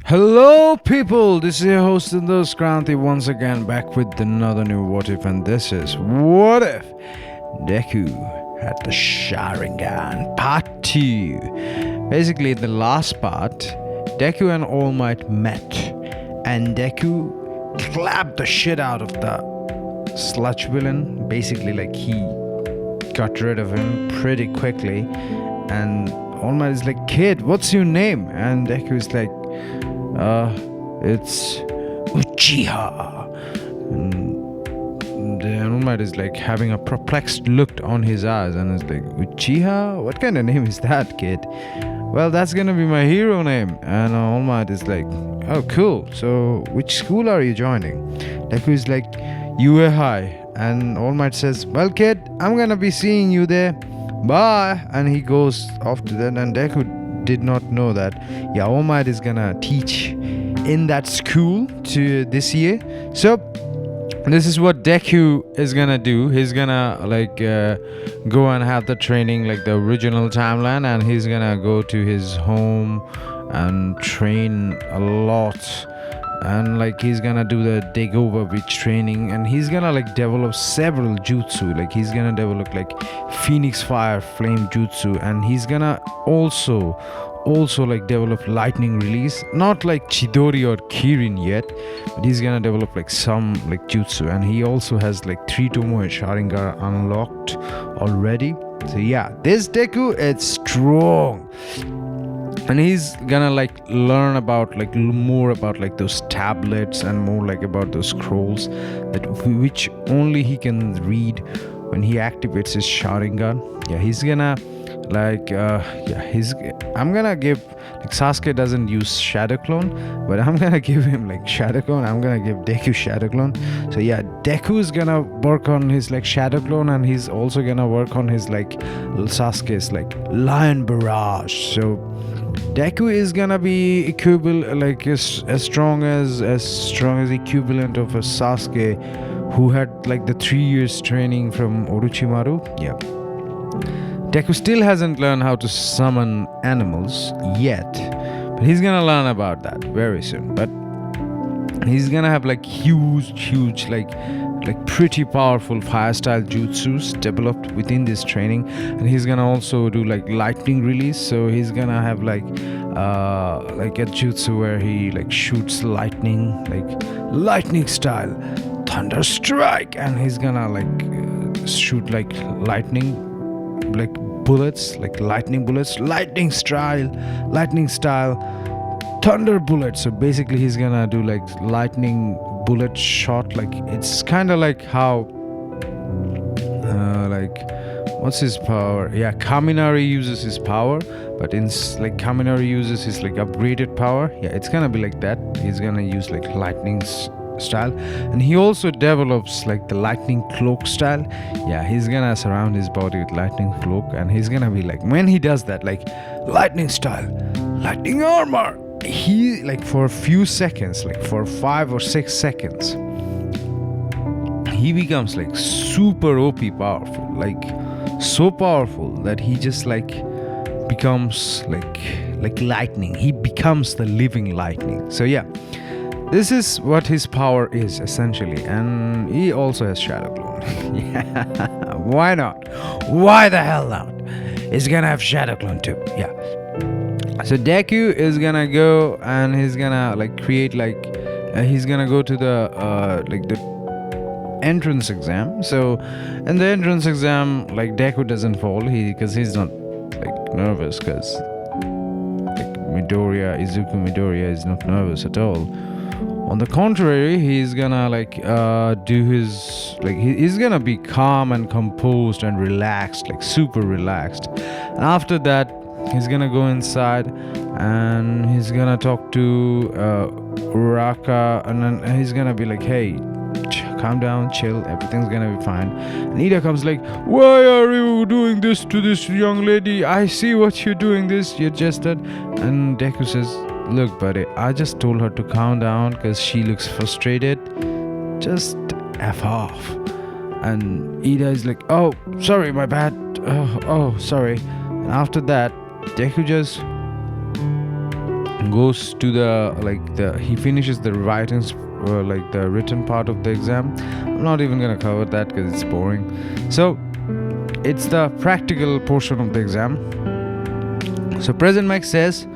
Hello, people. This is your host Indos Kranti once again, back with another new What If, and this is What If Deku had the Sharingan Part 2. Basically, in the last part, Deku and All Might met, and Deku clapped the shit out of the sludge villain. Basically, like he got rid of him pretty quickly, and All Might is like, "Kid, what's your name?" And Deku is like, it's Uchiha. And the All Might is like having a perplexed look on his eyes and is like, Uchiha? What kind of name is that, kid? Well, that's gonna be my hero name. And All Might is like, oh, cool. So, which school are you joining? Deku is like, UA High. And All Might says, well, kid, I'm gonna be seeing you there. Bye. And he goes off to that, and Deku did not know that All Might is gonna teach in that school to this year. So this is what Deku is gonna do. He's gonna go and have the training like the original timeline, and he's gonna go to his home and train a lot, and like he's gonna do the takeover beach training, and he's gonna like develop several jutsu. Like he's gonna develop like Phoenix Fire Flame jutsu, and he's gonna also like develop lightning release, not like Chidori or Kirin yet, but he's gonna develop like some like jutsu, and he also has like 3 Tomoe Sharingan unlocked already. So yeah, this Deku, it's strong. And he's gonna like learn about like more about like those tablets and more like about those scrolls that which only he can read when he activates his Sharingan. Yeah, he's gonna like I'm gonna give like Sasuke doesn't use Shadow Clone, but I'm gonna give him like Shadow Clone. I'm gonna give Deku Shadow Clone. So yeah, Deku is gonna work on his like Shadow Clone, and he's also gonna work on his like Sasuke's like Lion Barrage. So Deku is gonna be equivalent, like as strong as equivalent of a Sasuke who had like the 3 years training from Orochimaru. Yeah. Deku still hasn't learned how to summon animals yet, but he's gonna learn about that very soon. But he's gonna have like huge like pretty powerful fire style jutsus developed within this training, and he's gonna also do like lightning release. So he's gonna have like a jutsu where he like shoots lightning, like lightning style thunder strike, and he's gonna like shoot like lightning like bullets, like lightning bullets, lightning style thunder bullets. So basically he's gonna do like lightning bullet shot. Like it's kind of like how like what's his power? Yeah, Kaminari uses his power, but in like Kaminari uses his like upgraded power. Yeah, it's gonna be like that. He's gonna use like lightning style, and he also develops like the lightning cloak style. Yeah, he's gonna surround his body with lightning cloak, and he's gonna be like, when he does that, like lightning style, lightning armor, he like for a few seconds, like for 5 or 6 seconds, he becomes like super OP powerful, like so powerful that he just like becomes like lightning. He becomes the living lightning. So yeah, this is what his power is essentially, and he also has Shadow Clone. Yeah, why not? Why the hell not? He's gonna have Shadow Clone too. Yeah. So Deku is gonna go and he's gonna like create like he's gonna go to the like the entrance exam. So in the entrance exam, like Deku doesn't fall because he's not like nervous, because like Izuku Midoriya is not nervous at all. On the contrary, he's gonna like do his like he's gonna be calm and composed and relaxed, like super relaxed. And after that, he's gonna go inside and he's gonna talk to Uraka, and then he's gonna be like, hey, calm down, chill, everything's gonna be fine. And Ida comes like, why are you doing this to this young lady? I see what you're doing this, you're just that. And Deku says, look, buddy, I just told her to calm down because she looks frustrated. Just F off. And Ida is like, oh, sorry, my bad. Oh, sorry. And after that, Deku just goes to he finishes the the written part of the exam. I'm not even gonna cover that because it's boring. So it's the practical portion of the exam. So President Mike says,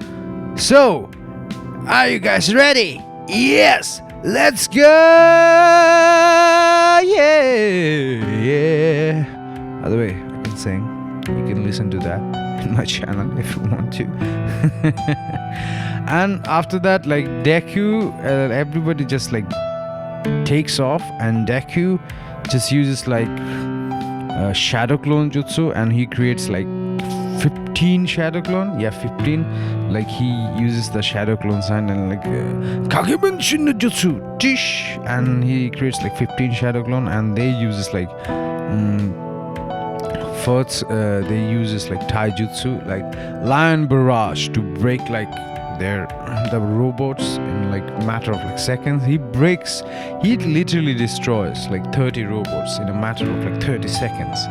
"So, are you guys ready? Yes, let's go! Yeah. By the way, I can sing. You can listen to that in my channel if you want to." And after that, Deku, everybody just takes off, and Deku just uses shadow clone jutsu, and he creates 15 shadow clone. Yeah, 15. He uses the shadow clone sign and Kageban Shin Jutsu Tish, and he creates 15 shadow clone, and they uses first they uses taijutsu, lion barrage, to break the robots in matter of seconds. He literally destroys 30 robots in a matter of 30 seconds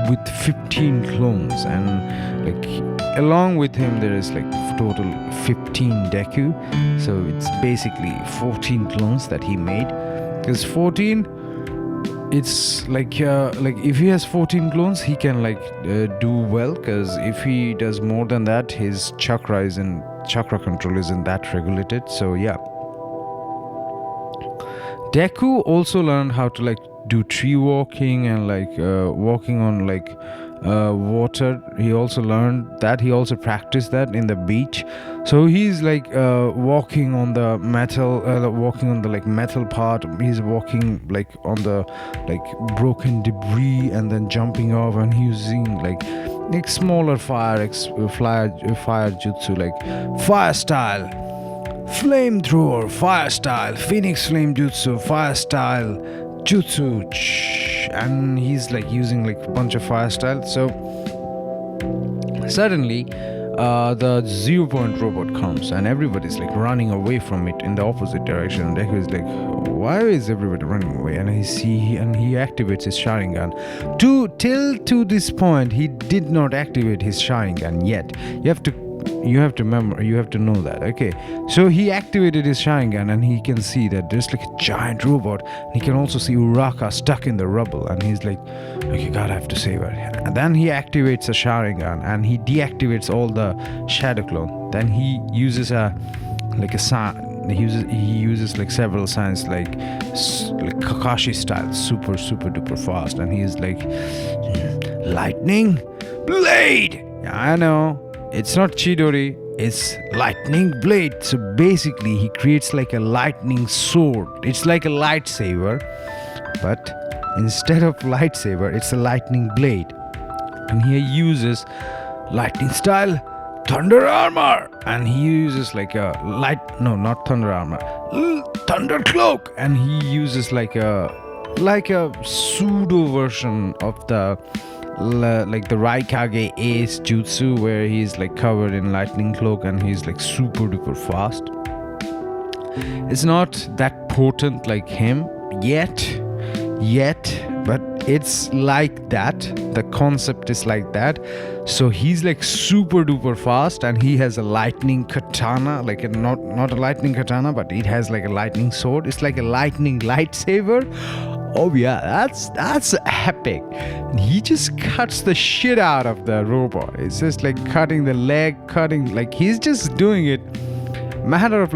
with 15 clones, and along with him there is total 15 Deku. So it's basically 14 clones that he made, because 14, it's if he has 14 clones, he can do well, because if he does more than that, his chakra control isn't that regulated. So yeah, Deku also learned how to do tree walking and walking on water. He also learned that. He also practiced that in the beach. So he's walking on the metal, walking on the metal part. He's walking on the broken debris, and then jumping off and using smaller fire jutsu, fire style, flamethrower, fire style, phoenix flame jutsu, fire style jutsu, and he's using a bunch of fire style. So suddenly the 0 point robot comes, and everybody's running away from it in the opposite direction. And Deku is why is everybody running away? And he activates his Sharingan. Till this point, he did not activate his Sharingan yet. You have to know that. Okay, so he activated his Sharingan, and he can see that there's a giant robot, and he can also see Uraka stuck in the rubble, and he's okay, God, I have to save her. And then he activates a Sharingan, and he deactivates all the shadow clone. Then he uses he uses several signs, Kakashi style, super duper fast, and he's lightning blade. I know, it's not Chidori, it's lightning blade. So basically he creates a lightning sword. It's like a lightsaber, but instead of lightsaber, it's a lightning blade. And he uses lightning style thunder armor, and he uses not thunder armor, thunder cloak, and he uses a pseudo version of the the Raikage Ace Jutsu, where he's covered in lightning cloak, and he's super duper fast. It's not that potent like him yet, but it's like that. The concept is like that. So he's super duper fast, and he has a lightning katana, not a lightning katana, but it has a lightning sword. It's like a lightning lightsaber. Oh yeah, that's epic. And he just cuts the shit out of the robot. It's just cutting the leg, he's just doing it matter of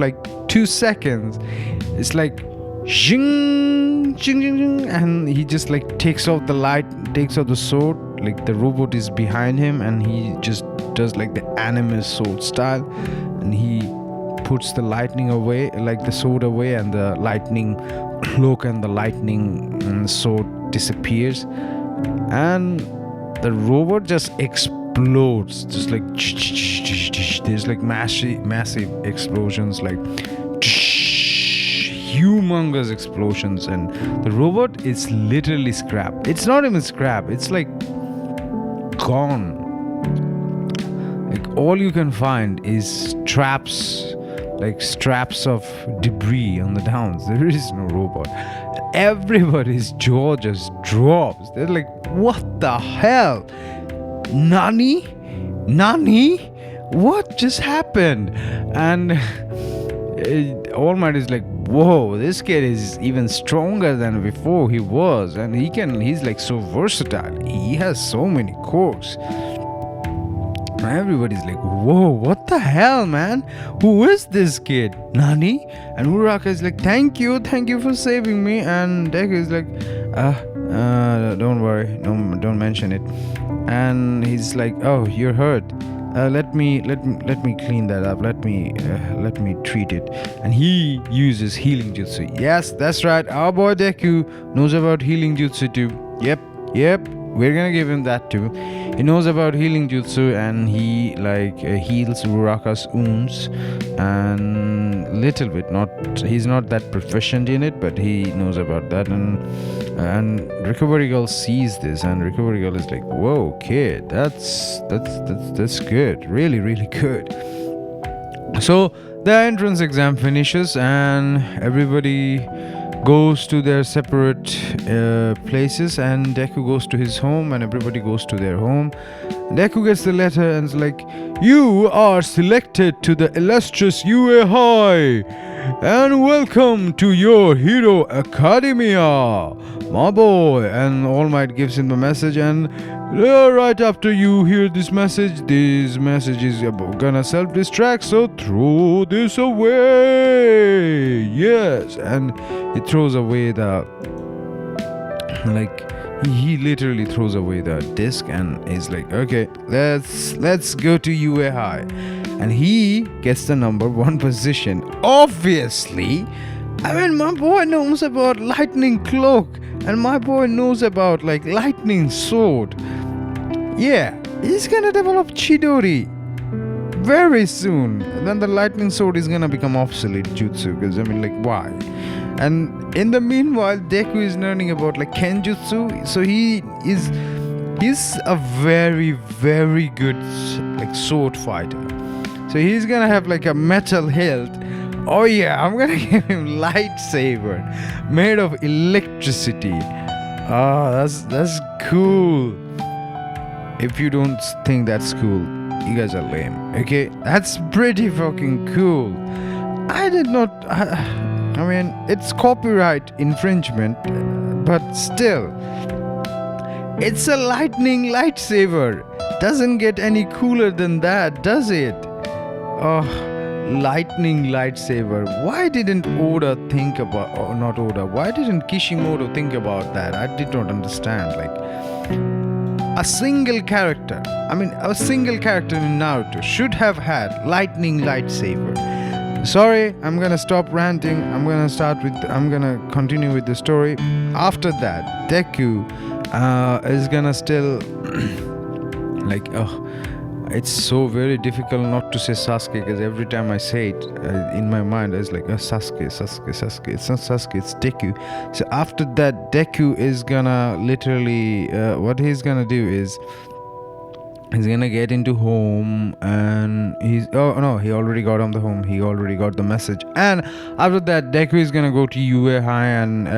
2 seconds. It's zing, zing, zing, zing, and he just takes off the light, takes off the sword. The robot is behind him, and he just does the anime sword style, and he puts the lightning away, the sword away, and the lightning cloak and the lightning sword disappears, and the robot just explodes, just there's massive explosions, humongous explosions, and the robot is literally scrap. It's not even scrap, it's gone. All you can find is straps of debris on the downs. There is no robot. Everybody's jaw just drops. They're what the hell? Nani? what just happened? And All Might is like, whoa, this kid is even stronger than before he was, and he's like so versatile. He has so many quirks. Everybody's like, whoa, what the hell, man? Who is this kid? Nani? And Uraraka is like, thank you for saving me. And Deku is like, don't worry, no, don't mention it. And he's like, oh, you're hurt. Let me clean that up. Let me treat it. And he uses healing jutsu. Yes, that's right. Our boy Deku knows about healing jutsu too. Yep. We're gonna give him that too. He knows about healing jutsu, and he heals Uraraka's wounds, and little bit. He's not that proficient in it, but he knows about that. And Recovery Girl sees this, and Recovery Girl is like, "Whoa, kid, that's good, really, really good." So the entrance exam finishes, and everybody goes to their separate places, and Deku goes to his home, and everybody goes to their home. Deku gets the letter and is like, you are selected to the illustrious UA High, and welcome to your Hero Academia, my boy. And All Might gives him the message, and right after you hear this message is gonna self-destruct, so throw this away. Yes. And he throws away he literally throws away the disc, and is like, okay, let's go to UA High. And he gets the number 1 position. Obviously, I mean, my boy knows about lightning cloak, and my boy knows about lightning sword. Yeah, he's gonna develop Chidori very soon. And then the lightning sword is gonna become obsolete jutsu, because why? And in the meanwhile, Deku is learning about Kenjutsu, so he's a very, very good sword fighter. So he's gonna have a metal hilt. Oh yeah, I'm gonna give him lightsaber made of electricity. That's cool. If you don't think that's cool, you guys are lame. Okay, that's pretty fucking cool. It's copyright infringement, but still, it's a lightning lightsaber. Doesn't get any cooler than that, does it? Oh, lightning lightsaber. Why didn't Oda think about, or not Oda, why didn't Kishimoto think about that? I did not understand. A single character in Naruto should have had lightning lightsaber. Sorry, I'm gonna stop ranting. I'm gonna continue with the story. After that, Deku is gonna still it's so very difficult not to say Sasuke, because every time I say it in my mind it's like, Sasuke. It's not Sasuke, it's Deku. So after that, Deku is gonna literally what he's gonna do is he's gonna get into home, and he already got on the home. He already got the message. And after that, Deku is gonna go to UA High, and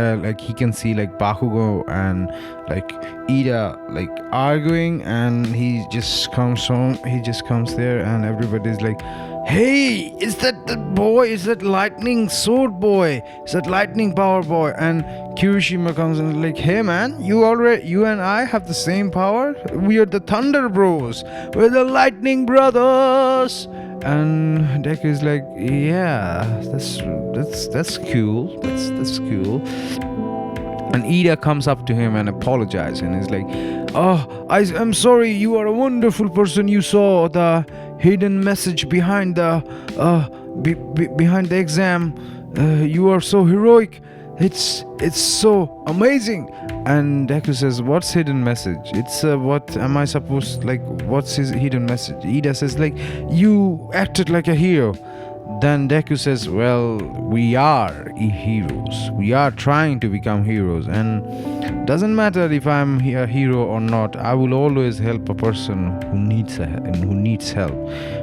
he can see Bakugo and Ida arguing, and he just comes home. He just comes there, and everybody's like, hey, is that the boy? Is that lightning sword boy? Is that lightning power boy? And Kirishima comes and is like, hey man, you and I have the same power. We are the Thunder Bros. We're the Lightning Brothers. And Deku is like, yeah, that's cool. That's cool. And Ida comes up to him and apologizes, and is like, oh, I'm sorry, you are a wonderful person. You saw the hidden message behind the exam. You are so heroic. It's so amazing. And Deku says, what's hidden message? It's what am I supposed, what's his hidden message? Ida says, you acted like a hero. Then Deku says, well, we are heroes. We are trying to become heroes, and doesn't matter if I'm a hero or not, I will always help a person who needs help.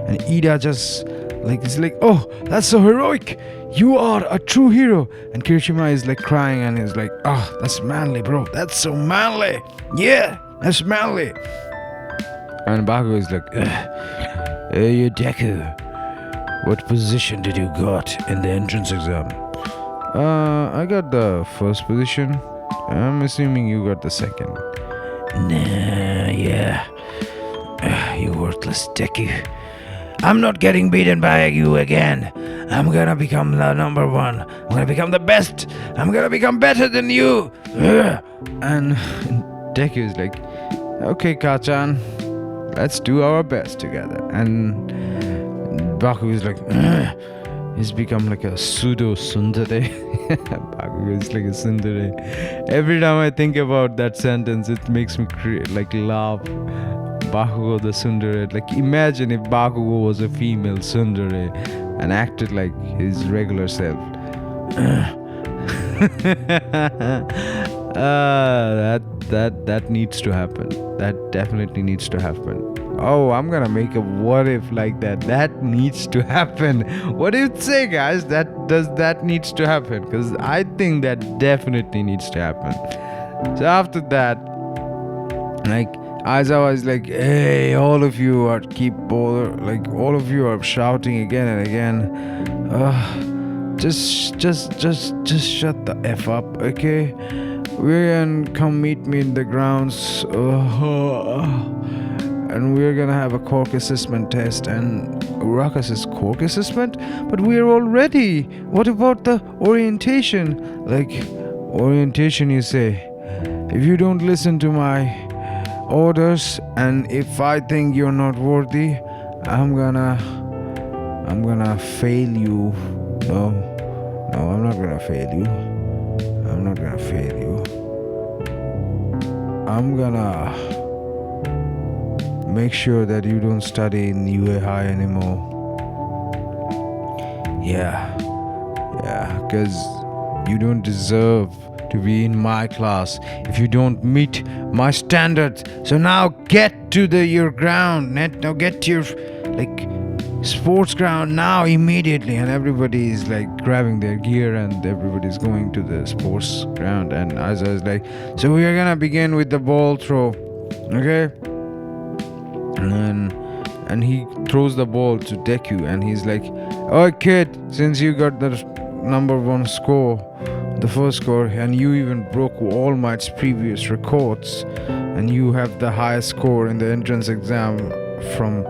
And Ida just is like, oh, that's so heroic. You are a true hero. And Kirishima is crying, and is like, oh, that's manly, bro. That's so manly. Yeah, that's manly. And Bakugo is like, ugh. Hey, you Deku, what position did you got in the entrance exam? I got the first position. I'm assuming you got the second. Nah, yeah. You worthless Deku. I'm not getting beaten by you again. I'm gonna become the number one. I'm gonna become the best. I'm gonna become better than you. And Deku is like, okay, Kachan, let's do our best together. And Baku is like, he's become like a pseudo tsundere. Baku is like a tsundere. Every time I think about that sentence, it makes me laugh. Bakugo the tsundere. Like, imagine if Bakugo was a female tsundere and acted like his regular self. That needs to happen. That definitely needs to happen. Oh, I'm gonna make a what if like that. That needs to happen. What do you say, guys? That needs to happen? Because I think that definitely needs to happen. So after that, like, as I was like, hey, all of you are all of you are shouting again and again. Just shut the F up, okay? We're gonna come meet me in the grounds. And we're gonna have a cork assessment test. And Uraka says, cork assessment? But we're all ready. What about the orientation? Like, orientation, you say? If you don't listen to my orders, and if I think you're not worthy, I'm gonna fail you. No, I'm not gonna fail you. I'm not gonna fail you. I'm gonna make sure that you don't study in UA High anymore. Yeah, because you don't deserve to be in my class if you don't meet my standards. So now get to your ground. Now get to your sports ground now immediately. And everybody is like grabbing their gear and everybody's going to the sports ground. And as I was like, so we are gonna begin with the ball throw, okay? And he throws the ball to Deku, and he's like, oh kid, since you got the number one score, the first score, and you even broke All Might's previous records, and you have the highest score in the entrance exam from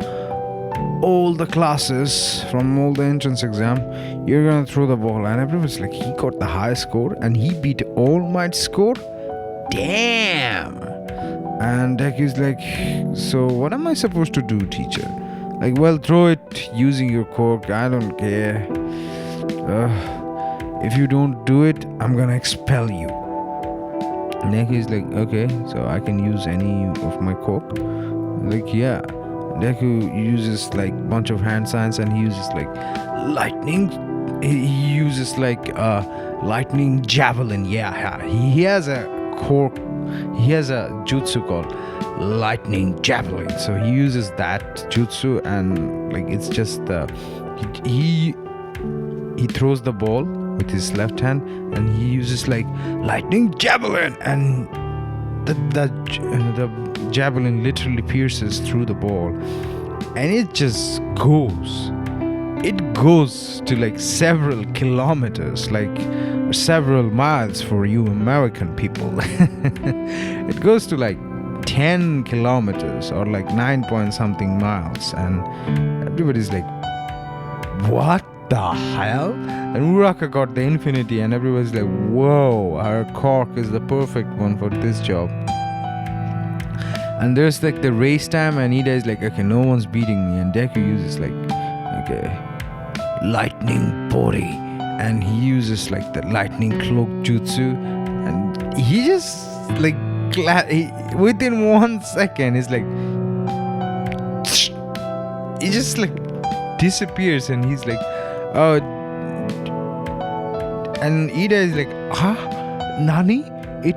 all the classes, from all the entrance exam, you're gonna throw the ball. And everyone's like, he got the highest score and he beat All Might's score? Damn! And Deku's like, so what am I supposed to do, teacher? Like, well, throw it using your cork, I don't care. If you don't do it, I'm gonna expel you. Deku is like, okay, so I can use any of my cork? Like, yeah. Deku uses like bunch of hand signs, and he uses like lightning. He uses like lightning javelin. Yeah. He has a cork. He has a jutsu called lightning javelin. So he uses that jutsu, and like it's just he throws the ball with his left hand, and he uses like lightning javelin, and the javelin literally pierces through the ball, and it just goes. It goes to like several kilometers, like several miles for you American people. It goes to like 10 kilometers or like 9 point something miles, and everybody's like, what the hell? And Uraka got the infinity, and everybody's like, whoa, her cork is the perfect one for this job. And there's like the race time, and Ida is like, okay, no one's beating me. And Deku uses like, okay, lightning body, and he uses like the lightning cloak jutsu, and he just like within 1 second is like, he just like disappears, and he's like, oh, and Ida is like, huh, Nani? He's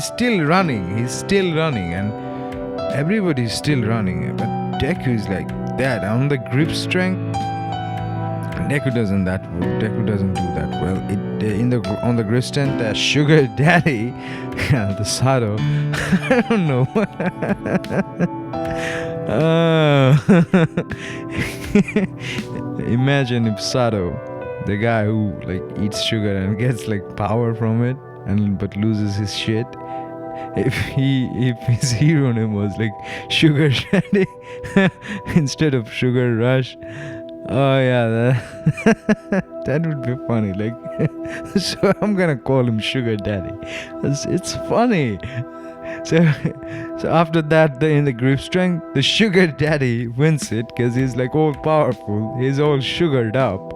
still running, and everybody's still running, but Deku is like that on the grip strength. Deku doesn't Deku doesn't do that well. It in the on the Gristent Sugar Daddy, the Sado. I don't know. Imagine if Sado, the guy who like eats sugar and gets like power from it, and but loses his shit. If his hero name was like Sugar Daddy instead of Sugar Rush. Oh yeah, that would be funny. Like, so I'm gonna call him Sugar Daddy. It's funny. So after that, in the grip strength, the Sugar Daddy wins it because he's like all powerful. He's all sugared up.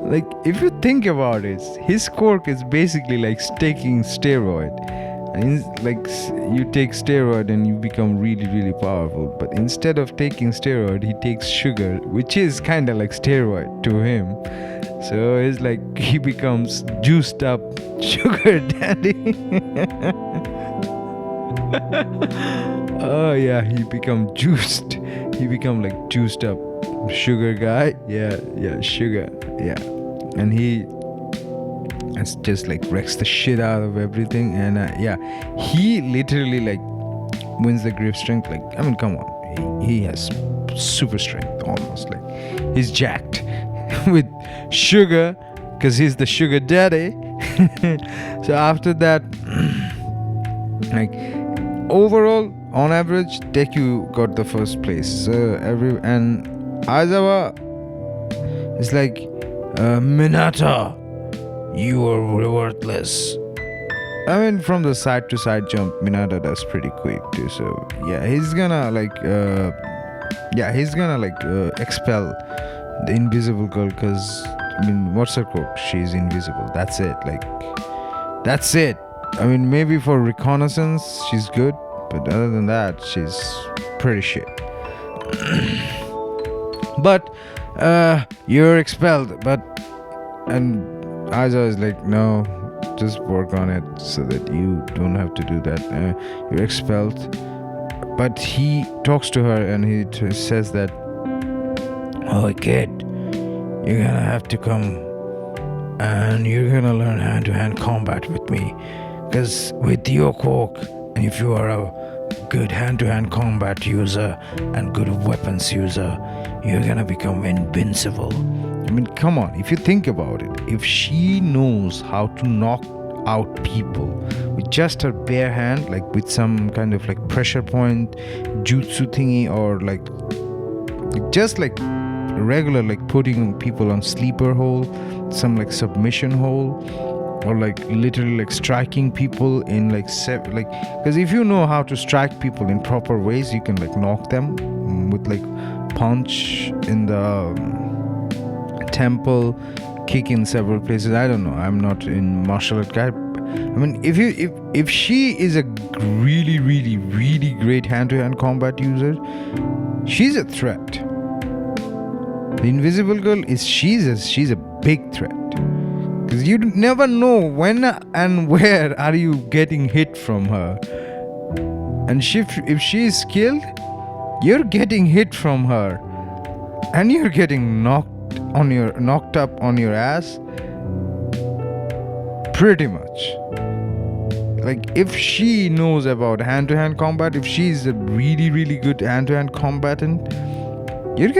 Like, if you think about it, his quirk is basically like taking steroid. And like, you take steroid and you become really, really powerful. But instead of taking steroid, he takes sugar, which is kind of like steroid to him. So it's like he becomes juiced up Sugar Daddy. Oh yeah, he become juiced. He become like juiced up sugar guy. Yeah, sugar. Yeah, and he it's just like wrecks the shit out of everything. And yeah, he literally like wins the grip strength. Like, I mean, come on, he has super strength almost. Like, he's jacked with sugar because he's the Sugar Daddy. So after that, like, overall on average, Deku got the first place. So and Aizawa is like, Minata, you are worthless. I mean, from the side to side jump, Minata does pretty quick too. So yeah, he's gonna like expel the invisible girl, because I mean, what's her quirk? She's invisible. That's it. Like, that's it. I mean, maybe for reconnaissance she's good, but other than that, she's pretty shit. But you're expelled. And Aiza is like, no, just work on it so that you don't have to do that. You're expelled. But he talks to her and he says that, oh kid, you're gonna have to come and you're gonna learn hand-to-hand combat with me, because with your quirk, and if you are a good hand-to-hand combat user and good weapons user, you're gonna become invincible. I mean, come on, if you think about it, if she knows how to knock out people with just her bare hand, like with some kind of like pressure point jutsu thingy, or like just like regular, like putting people on sleeper hold, some like submission hold, or like literally like striking people in like because if you know how to strike people in proper ways, you can like knock them with like punch in the temple, kick in several places. I don't know, I'm not in martial art guy. I mean, if she is a really, really, really great hand-to-hand combat user, she's a threat. The invisible girl she's a big threat, because you never know when and where are you getting hit from her. And if she is skilled, you're getting hit from her and you're getting knocked up on your ass pretty much. Like, if she knows about hand-to-hand combat, if she's a really, really good hand-to-hand combatant, you're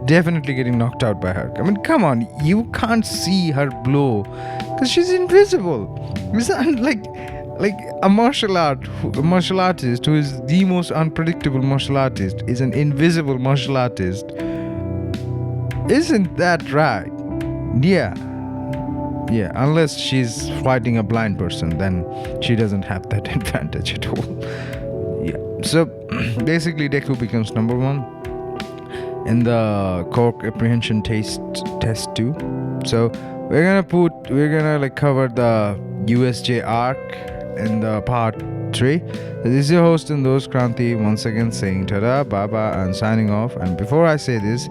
definitely getting knocked out by her. I mean, come on, you can't see her blow because she's invisible. It's not like a martial artist who is the most unpredictable martial artist is an invisible martial artist. Isn't that right? Yeah, unless she's fighting a blind person, then she doesn't have that advantage at all. Yeah, so basically Deku becomes number one in the quirk apprehension test 2. So we're gonna like cover the USJ arc in the part 3. This is your host and those Kranti, once again saying tada, baba, and signing off. And before I say this,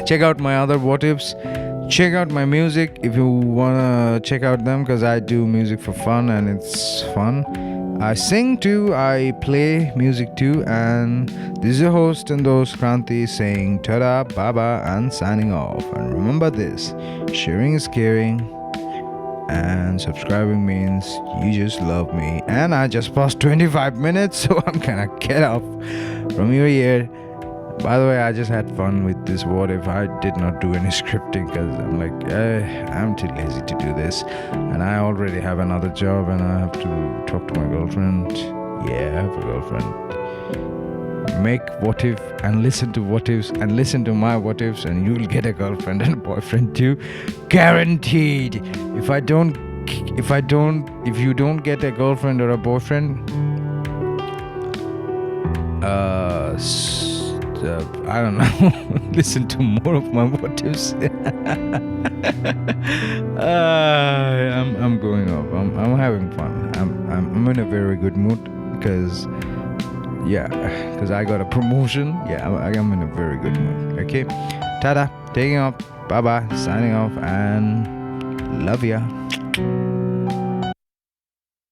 check out my other what ifs, check out my music if you wanna check out them, because I do music for fun and it's fun. I sing too, I play music too, and this is your host and host Kranti saying tada, baba, and signing off. And remember this, sharing is caring, and subscribing means you just love me. And I just passed 25 minutes, so I'm gonna get off from your ear. By the way, I just had fun with this what if. I did not do any scripting because I'm like, I'm too lazy to do this. And I already have another job and I have to talk to my girlfriend. Yeah, I have a girlfriend. Make what if and listen to what ifs and listen to my what ifs, and you'll get a girlfriend and a boyfriend too. Guaranteed. If you don't get a girlfriend or a boyfriend, I don't know. Listen to more of my motives. I'm going off. I'm having fun. I'm in a very good mood because I got a promotion. Yeah, I'm in a very good mood. Okay, tada, taking off. Bye bye. Signing off and love ya.